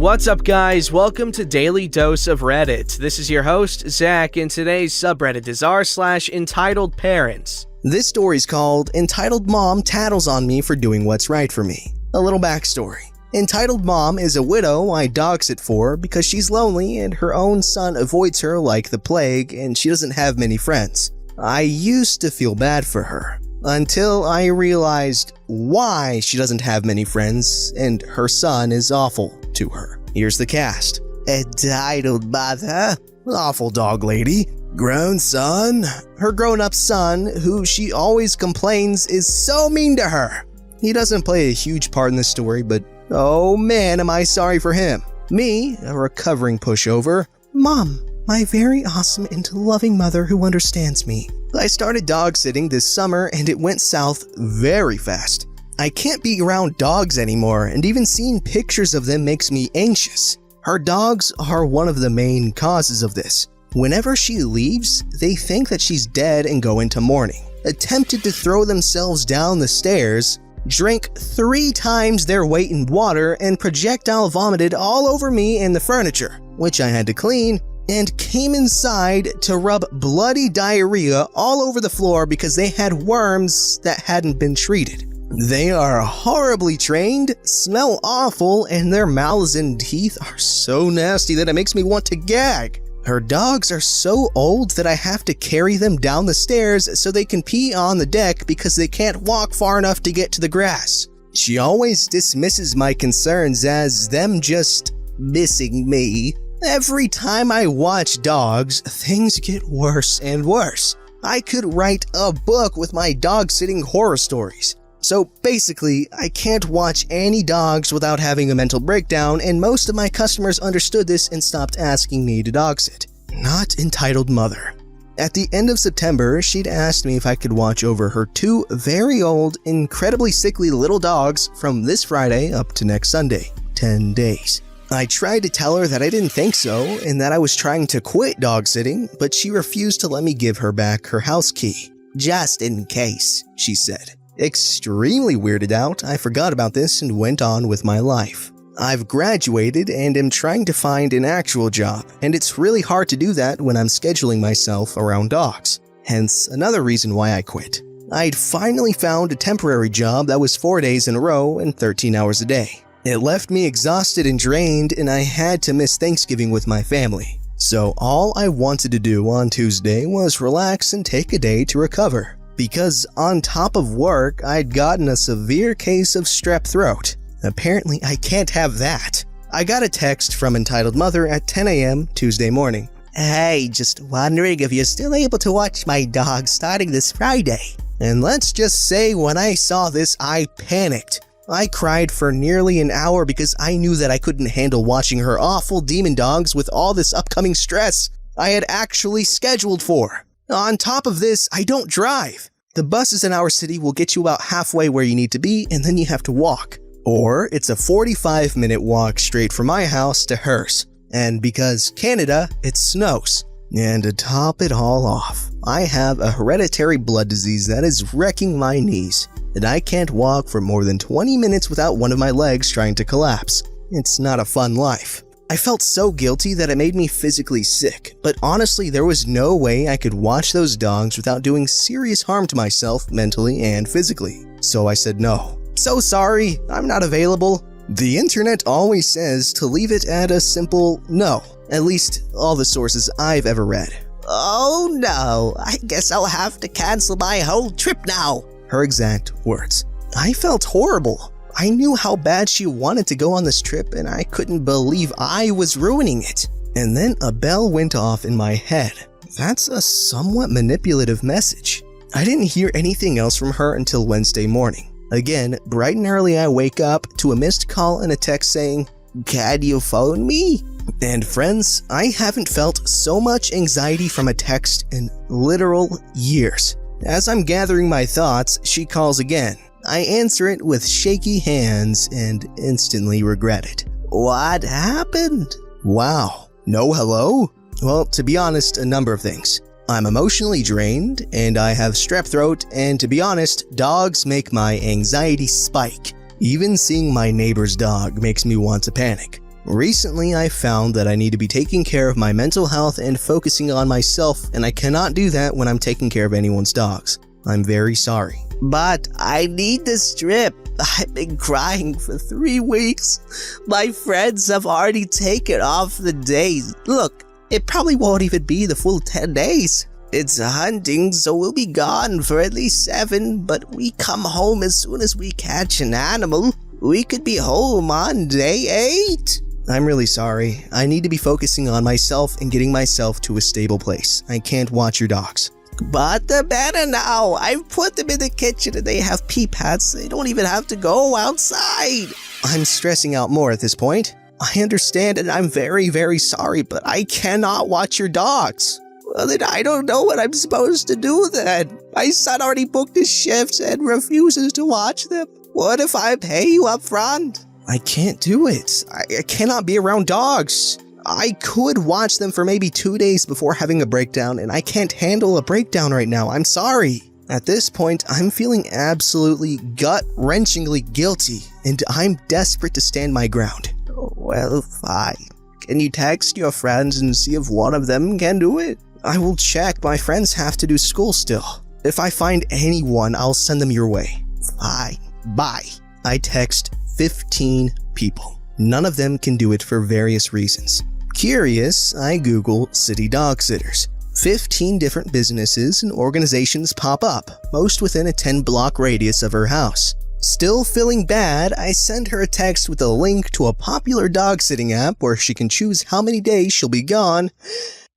What's up, guys? Welcome to Daily Dose of Reddit. This is your host, Zach, and today's subreddit is r/EntitledParents. This story's called Entitled Mom Tattles on Me for Doing What's Right for Me. A little backstory. Entitled Mom is a widow I dog sit for because she's lonely and her own son avoids her like the plague and she doesn't have many friends. I used to feel bad for her until I realized why she doesn't have many friends and her son is awful to her. Here's the cast. Entitled mother, awful dog lady. Grown son, her grown-up son, who she always complains is so mean to her. He doesn't play a huge part in this story, but oh man, am I sorry for him. Me, a recovering pushover. Mom, my very awesome and loving mother who understands me. I started dog sitting this summer and it went south very fast. I can't be around dogs anymore, and even seeing pictures of them makes me anxious. Her dogs are one of the main causes of this. Whenever she leaves, they think that she's dead and go into mourning. Attempted to throw themselves down the stairs, drank 3 times their weight in water, and projectile vomited all over me and the furniture, which I had to clean, and came inside to rub bloody diarrhea all over the floor because they had worms that hadn't been treated. They are horribly trained, smell awful, and their mouths and teeth are so nasty that it makes me want to gag. Her dogs are so old that I have to carry them down the stairs so they can pee on the deck because they can't walk far enough to get to the grass. She always dismisses my concerns as them just missing me. Every time I watch dogs, things get worse and worse. I could write a book with my dog-sitting horror stories. So basically, I can't watch any dogs without having a mental breakdown, and most of my customers understood this and stopped asking me to dog sit. Not Entitled Mother. At the end of September, she'd asked me if I could watch over her 2 very old, incredibly sickly little dogs from this Friday up to next Sunday. 10 days. I tried to tell her that I didn't think so and that I was trying to quit dog sitting, but she refused to let me give her back her house key. Just in case, she said. Extremely weirded out, I forgot about this and went on with my life. I've graduated and am trying to find an actual job, and it's really hard to do that when I'm scheduling myself around dogs. Hence, another reason why I quit. I'd finally found a temporary job that was 4 days in a row and 13 hours a day. It left me exhausted and drained, and I had to miss Thanksgiving with my family. So all I wanted to do on Tuesday was relax and take a day to recover. Because on top of work, I'd gotten a severe case of strep throat. Apparently, I can't have that. I got a text from Entitled Mother at 10 a.m. Tuesday morning. Hey, just wondering if you're still able to watch my dog starting this Friday. And let's just say when I saw this, I panicked. I cried for nearly an hour because I knew that I couldn't handle watching her awful demon dogs with all this upcoming stress I had actually scheduled for. On top of this, I don't drive. The buses in our city will get you about halfway where you need to be, and then you have to walk. Or it's a 45-minute walk straight from my house to hers. And because Canada, it snows. And to top it all off, I have a hereditary blood disease that is wrecking my knees, and I can't walk for more than 20 minutes without one of my legs trying to collapse. It's not a fun life. I felt so guilty that it made me physically sick, but honestly there was no way I could watch those dogs without doing serious harm to myself mentally and physically. So I said no. So sorry, I'm not available. The internet always says to leave it at a simple no. At least all the sources I've ever read. Oh no, I guess I'll have to cancel my whole trip now. Her exact words. I felt horrible. I knew how bad she wanted to go on this trip and I couldn't believe I was ruining it. And then a bell went off in my head. That's a somewhat manipulative message. I didn't hear anything else from her until Wednesday morning. Again, bright and early I wake up to a missed call and a text saying, "Can you phone me?" And friends, I haven't felt so much anxiety from a text in literal years. As I'm gathering my thoughts, she calls again. I answer it with shaky hands and instantly regret it. What happened? Wow. No hello? Well, to be honest, a number of things. I'm emotionally drained, and I have strep throat, and to be honest, dogs make my anxiety spike. Even seeing my neighbor's dog makes me want to panic. Recently, I found that I need to be taking care of my mental health and focusing on myself, and I cannot do that when I'm taking care of anyone's dogs. I'm very sorry. But I need this trip. I've been crying for 3 weeks. My friends have already taken off the days. Look, it probably won't even be the full 10 days. It's hunting, so we'll be gone for at least 7, but we come home as soon as we catch an animal. We could be home on day 8. I'm really sorry. I need to be focusing on myself and getting myself to a stable place. I can't watch your dogs. But they're better now. I've put them in the kitchen and they have pee pads. They don't even have to go outside. I'm stressing out more at this point. I understand and I'm very, very sorry, but I cannot watch your dogs. Well, then I don't know what I'm supposed to do then. My son already booked his shifts and refuses to watch them. What if I pay you up front? I can't do it. I cannot be around dogs. I could watch them for maybe 2 days before having a breakdown, and I can't handle a breakdown right now. I'm sorry. At this point, I'm feeling absolutely gut-wrenchingly guilty, and I'm desperate to stand my ground. Well, fine. Can you text your friends and see if one of them can do it? I will check. My friends have to do school still. If I find anyone, I'll send them your way. Fine. Bye. I text 15 people. None of them can do it for various reasons. Curious, I Google city dog sitters. 15 different businesses and organizations pop up, most within a 10-block radius of her house. Still feeling bad, I send her a text with a link to a popular dog sitting app where she can choose how many days she'll be gone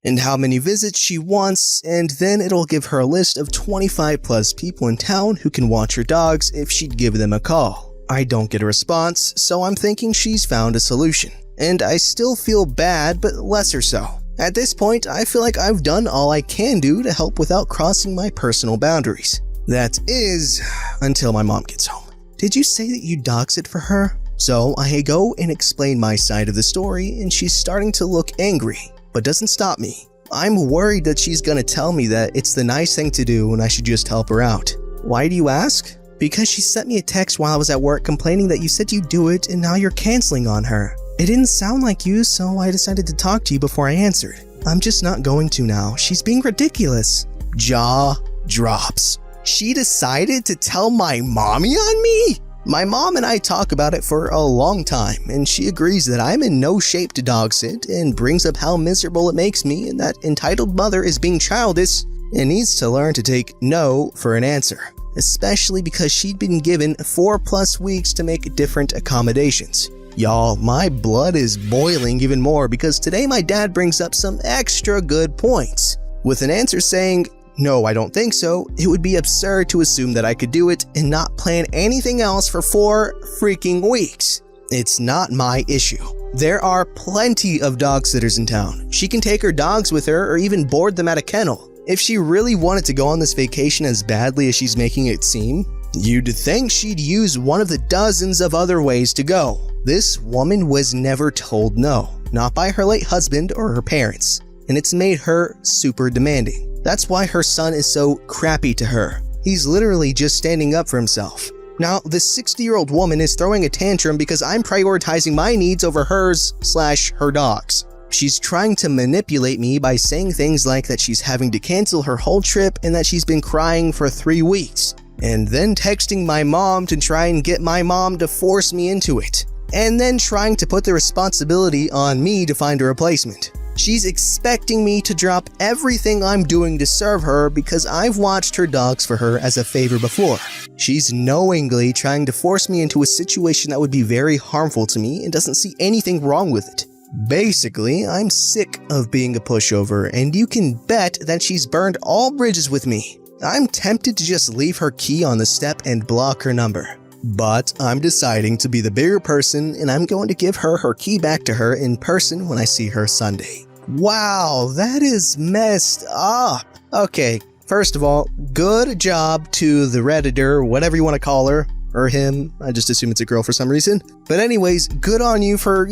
and how many visits she wants, and then it'll give her a list of 25 plus people in town who can watch her dogs if she'd give them a call. I don't get a response, so I'm thinking she's found a solution. And I still feel bad, but lesser so. At this point, I feel like I've done all I can do to help without crossing my personal boundaries. That is, until my mom gets home. Did you say that you dog sit for her? So I go and explain my side of the story, and she's starting to look angry, but doesn't stop me. I'm worried that she's gonna tell me that it's the nice thing to do and I should just help her out. Why do you ask? Because she sent me a text while I was at work complaining that you said you'd do it and now you're canceling on her. It didn't sound like you, so I decided to talk to you before I answered. I'm just not going to now. She's being ridiculous. Jaw drops. She decided to tell my mommy on me? My mom and I talk about it for a long time, and she agrees that I'm in no shape to dog sit and brings up how miserable it makes me and that entitled mother is being childish and needs to learn to take no for an answer. Especially because she'd been given 4+ weeks to make different accommodations. Y'all, my blood is boiling even more because today my dad brings up some extra good points. With an answer saying, no, I don't think so, it would be absurd to assume that I could do it and not plan anything else for 4 freaking weeks. It's not my issue. There are plenty of dog sitters in town. She can take her dogs with her or even board them at a kennel. If she really wanted to go on this vacation as badly as she's making it seem, you'd think she'd use one of the dozens of other ways to go. This woman was never told no, not by her late husband or her parents, and it's made her super demanding. That's why her son is so crappy to her. He's literally just standing up for himself. Now, this 60-year-old woman is throwing a tantrum because I'm prioritizing my needs over hers/her dog's. She's trying to manipulate me by saying things like that she's having to cancel her whole trip and that she's been crying for 3 weeks. And then texting my mom to try and get my mom to force me into it. And then trying to put the responsibility on me to find a replacement. She's expecting me to drop everything I'm doing to serve her because I've watched her dogs for her as a favor before. She's knowingly trying to force me into a situation that would be very harmful to me and doesn't see anything wrong with it. Basically, I'm sick of being a pushover, and you can bet that she's burned all bridges with me. I'm tempted to just leave her key on the step and block her number. But I'm deciding to be the bigger person, and I'm going to give her key back to her in person when I see her Sunday. Wow, that is messed up. Okay, first of all, good job to the Redditor, whatever you want to call her. Or him, I just assume it's a girl for some reason. But anyways, good on you for,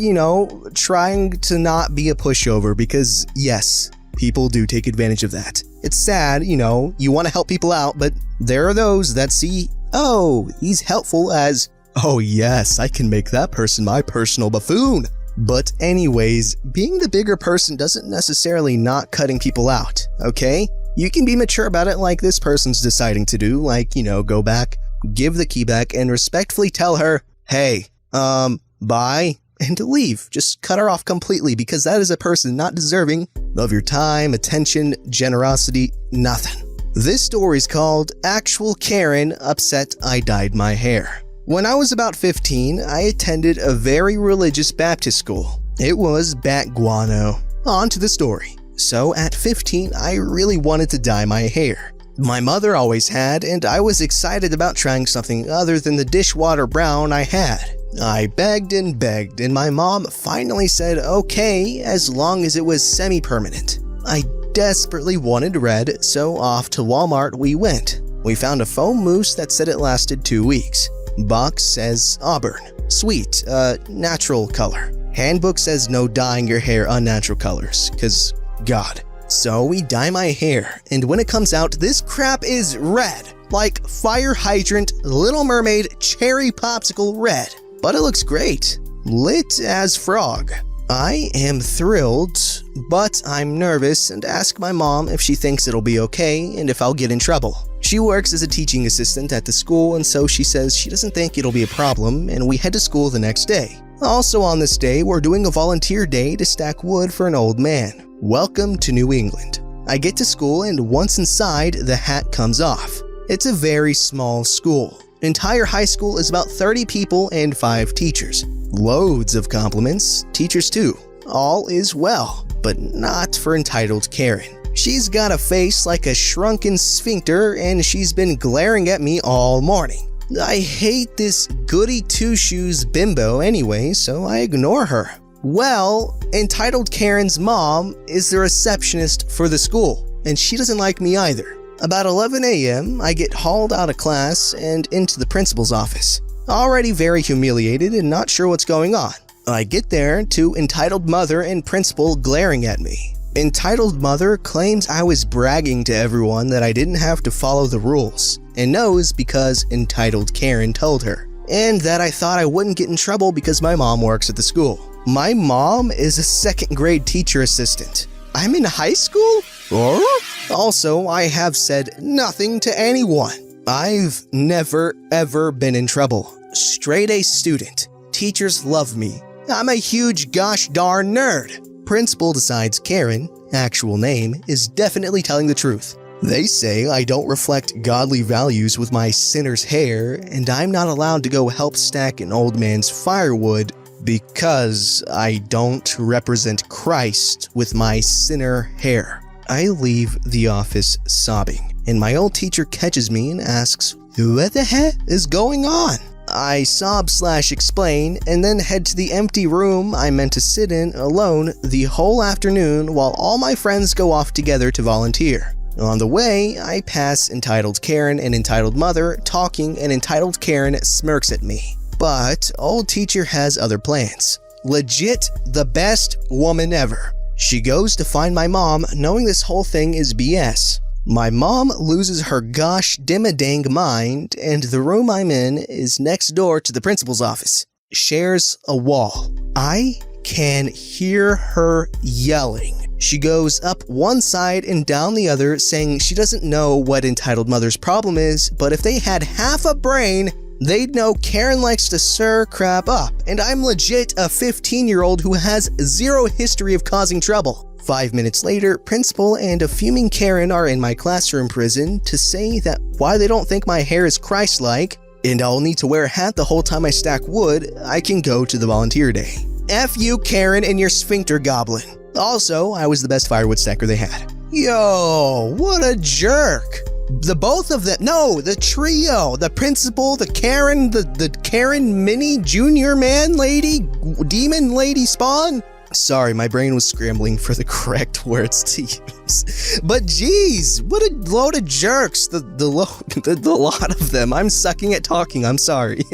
trying to not be a pushover because, yes, people do take advantage of that. It's sad, you want to help people out, but there are those that see, oh, he's helpful as, oh yes, I can make that person my personal buffoon. But anyways, being the bigger person doesn't necessarily not cutting people out, okay? You can be mature about it like this person's deciding to do, like, go back, give the key back, and respectfully tell her, hey, bye, and to leave. Just cut her off completely because that is a person not deserving of your time, attention, generosity, nothing. This story is called Actual Karen Upset I Dyed My Hair. When I was about 15, I attended a very religious Baptist school. It was bat guano. On to the story. So at 15, I really wanted to dye my hair. My mother always had, and I was excited about trying something other than the dishwater brown I had. I begged, and my mom finally said okay as long as it was semi-permanent. I desperately wanted red, so off to Walmart we went. We found a foam mousse that said it lasted 2 weeks. Box says auburn. Sweet, natural color. Handbook says no dyeing your hair unnatural colors, cause God. So we dye my hair, and when it comes out, this crap is red. Like fire hydrant, Little Mermaid, cherry popsicle red. But it looks great. Lit as frog. I am thrilled, but I'm nervous and ask my mom if she thinks it'll be okay and if I'll get in trouble. She works as a teaching assistant at the school, and so she says she doesn't think it'll be a problem, and we head to school the next day. Also on this day, we're doing a volunteer day to stack wood for an old man. Welcome to New England. I get to school, and once inside, the hat comes off. It's a very small school. Entire high school is about 30 people and 5 teachers. Loads of compliments, teachers too. All is well, but not for entitled Karen. She's got a face like a shrunken sphincter, and she's been glaring at me all morning. I hate this goody two-shoes bimbo anyway, so I ignore her. Well, entitled Karen's mom is the receptionist for the school, and she doesn't like me either. About 11 a.m., I get hauled out of class and into the principal's office. Already very humiliated and not sure what's going on. I get there to entitled mother and principal glaring at me. Entitled mother claims I was bragging to everyone that I didn't have to follow the rules, and knows because entitled Karen told her, and that I thought I wouldn't get in trouble because my mom works at the school. My mom is a 2nd grade teacher assistant. I'm in high school? Also, I have said nothing to anyone. I've never ever been in trouble. Straight A student. Teachers love me. I'm a huge gosh darn nerd. Principal decides Karen, actual name, is definitely telling the truth. They say I don't reflect godly values with my sinner's hair, and I'm not allowed to go help stack an old man's firewood because I don't represent Christ with my sinner hair. I leave the office sobbing, and my old teacher catches me and asks, "What the heck is going on?" I sob/explain, and then head to the empty room I meant to sit in alone the whole afternoon while all my friends go off together to volunteer. On the way, I pass entitled Karen and entitled mother talking, and entitled Karen smirks at me. But old teacher has other plans. Legit the best woman ever. She goes to find my mom knowing this whole thing is BS. My mom loses her gosh dimmadang mind, and the room I'm in is next door to the principal's office. Shares a wall. I can hear her yelling. She goes up one side and down the other, saying she doesn't know what entitled mother's problem is, but if they had half a brain, they'd know Karen likes to stir crap up, and I'm legit a 15-year-old who has zero history of causing trouble. 5 minutes later, principal and a fuming Karen are in my classroom prison to say that why they don't think my hair is Christ-like, and I'll need to wear a hat the whole time I stack wood, I can go to the volunteer day. F you, Karen, and your sphincter goblin. Also, I was the best firewood stacker they had. Yo, what a jerk. The both of them, no, the trio, the principal, the Karen, the Karen mini junior man lady, demon lady spawn. Sorry, my brain was scrambling for the correct words to use. But geez, what a load of jerks, the lot of them. I'm sucking at talking, I'm sorry.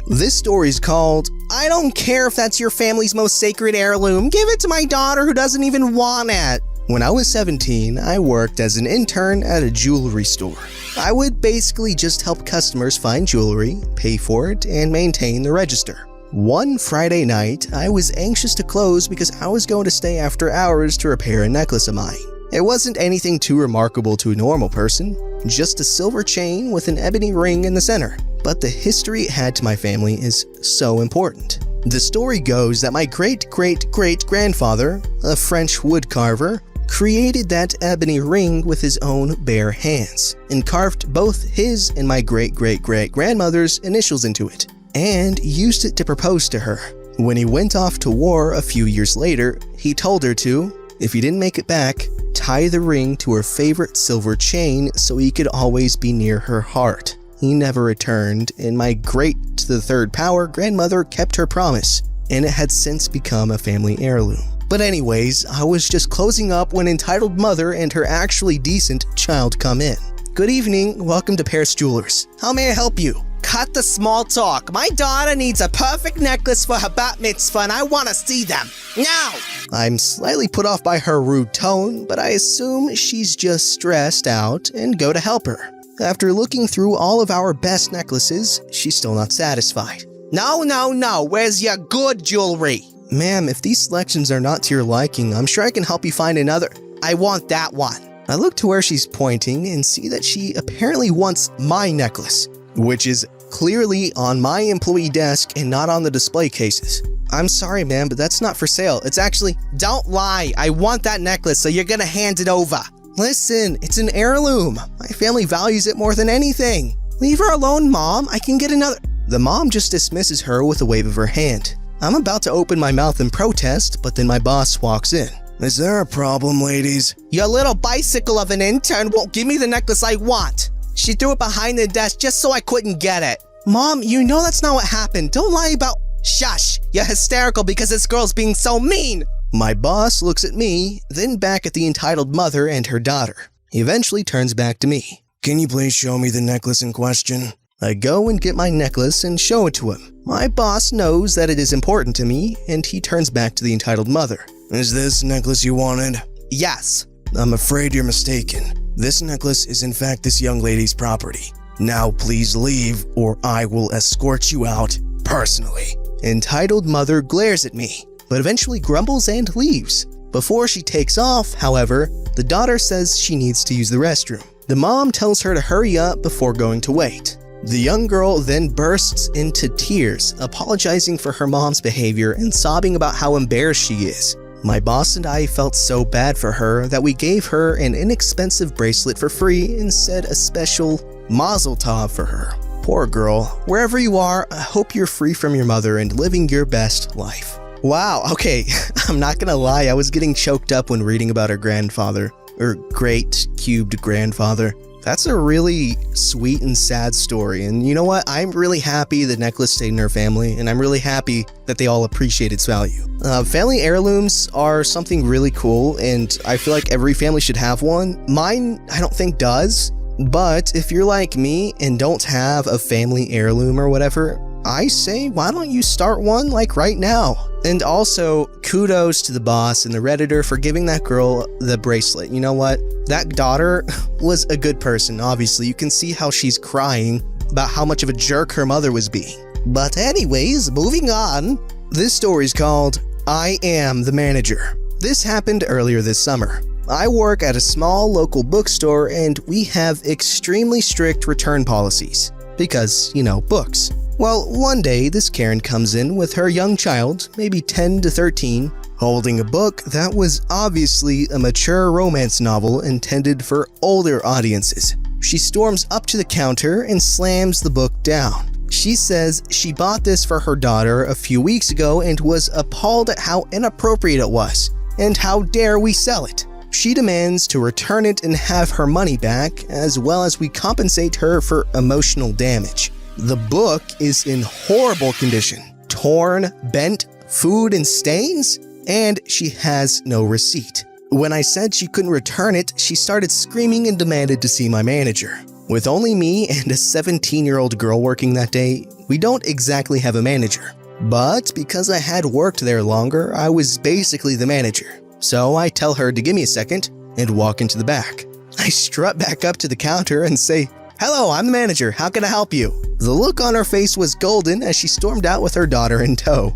This story's called, I don't care if that's your family's most sacred heirloom, give it to my daughter who doesn't even want it. When I was 17, I worked as an intern at a jewelry store. I would basically just help customers find jewelry, pay for it, and maintain the register. One Friday night, I was anxious to close because I was going to stay after hours to repair a necklace of mine. It wasn't anything too remarkable to a normal person, just a silver chain with an ebony ring in the center. But the history it had to my family is so important. The story goes that my great-great-great-grandfather, a French woodcarver, created that ebony ring with his own bare hands and carved both his and my great-great-great-grandmother's initials into it, and used it to propose to her. When he went off to war a few years later, he told her to, if he didn't make it back, tie the ring to her favorite silver chain so he could always be near her heart. He never returned, and my great-to-the-third power grandmother kept her promise, and it had since become a family heirloom. But anyways, I was just closing up when entitled mother and her actually decent child come in. Good evening, welcome to Paris Jewelers. How may I help you? Cut the small talk. My daughter needs a perfect necklace for her bat mitzvah and I want to see them. Now! I'm slightly put off by her rude tone, but I assume she's just stressed out and go to help her. After looking through all of our best necklaces, she's still not satisfied. No, where's your good jewelry? Ma'am, if these selections are not to your liking, I'm sure I can help you find another. I want that one. I look to where she's pointing and see that she apparently wants my necklace, which is clearly on my employee desk and not on the display cases. I'm sorry, ma'am, but that's not for sale. It's actually, don't lie. I want that necklace, so you're gonna hand it over. Listen, it's an heirloom. My family values it more than anything. Leave her alone, Mom. I can get another. The mom just dismisses her with a wave of her hand. I'm about to open my mouth in protest, but then my boss walks in. Is there a problem, ladies? Your little bicycle of an intern won't give me the necklace I want. She threw it behind the desk just so I couldn't get it. Mom, you know that's not what happened. Don't lie about— Shush! You're hysterical because this girl's being so mean! My boss looks at me, then back at the entitled mother and her daughter. He eventually turns back to me. Can you please show me the necklace in question? I go and get my necklace and show it to him. My boss knows that it is important to me, and he turns back to the entitled mother. Is this necklace you wanted? Yes. I'm afraid you're mistaken. This necklace is in fact this young lady's property. Now please leave, or I will escort you out personally. Entitled mother glares at me, but eventually grumbles and leaves. Before she takes off, however, the daughter says she needs to use the restroom. The mom tells her to hurry up before going to wait. The young girl then bursts into tears, apologizing for her mom's behavior and sobbing about how embarrassed she is. My boss and I felt so bad for her that we gave her an inexpensive bracelet for free and said a special mazel tov for her. Poor girl. Wherever you are, I hope you're free from your mother and living your best life. Wow, okay, I'm not gonna lie, I was getting choked up when reading about her grandfather, or great-cubed grandfather. That's a really sweet and sad story, and you know what? I'm really happy the necklace stayed in her family, and I'm really happy that they all appreciate its value. Family heirlooms are something really cool, and I feel like every family should have one. Mine, I don't think does, but if you're like me and don't have a family heirloom or whatever, I say, why don't you start one like right now? And also, kudos to the boss and the Redditor for giving that girl the bracelet. You know what? That daughter was a good person, obviously. You can see how she's crying about how much of a jerk her mother was being. But anyways, moving on. This story's called I Am the Manager. This happened earlier this summer. I work at a small local bookstore and we have extremely strict return policies. Because, you know, books. Well, one day, this Karen comes in with her young child, maybe 10 to 13, holding a book that was obviously a mature romance novel intended for older audiences. She storms up to the counter and slams the book down. She says she bought this for her daughter a few weeks ago and was appalled at how inappropriate it was, and how dare we sell it. She demands to return it and have her money back, as well as we compensate her for emotional damage. The book is in horrible condition, torn, bent, food and stains, and she has no receipt. When I said she couldn't return it, she started screaming and demanded to see my manager. With only me and a 17-year-old girl working that day, we don't exactly have a manager. But because I had worked there longer, I was basically the manager. So I tell her to give me a second and walk into the back. I strut back up to the counter and say, "Hello, I'm the manager. How can I help you?" The look on her face was golden as she stormed out with her daughter in tow.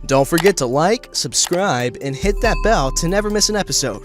Don't forget to like, subscribe, and hit that bell to never miss an episode.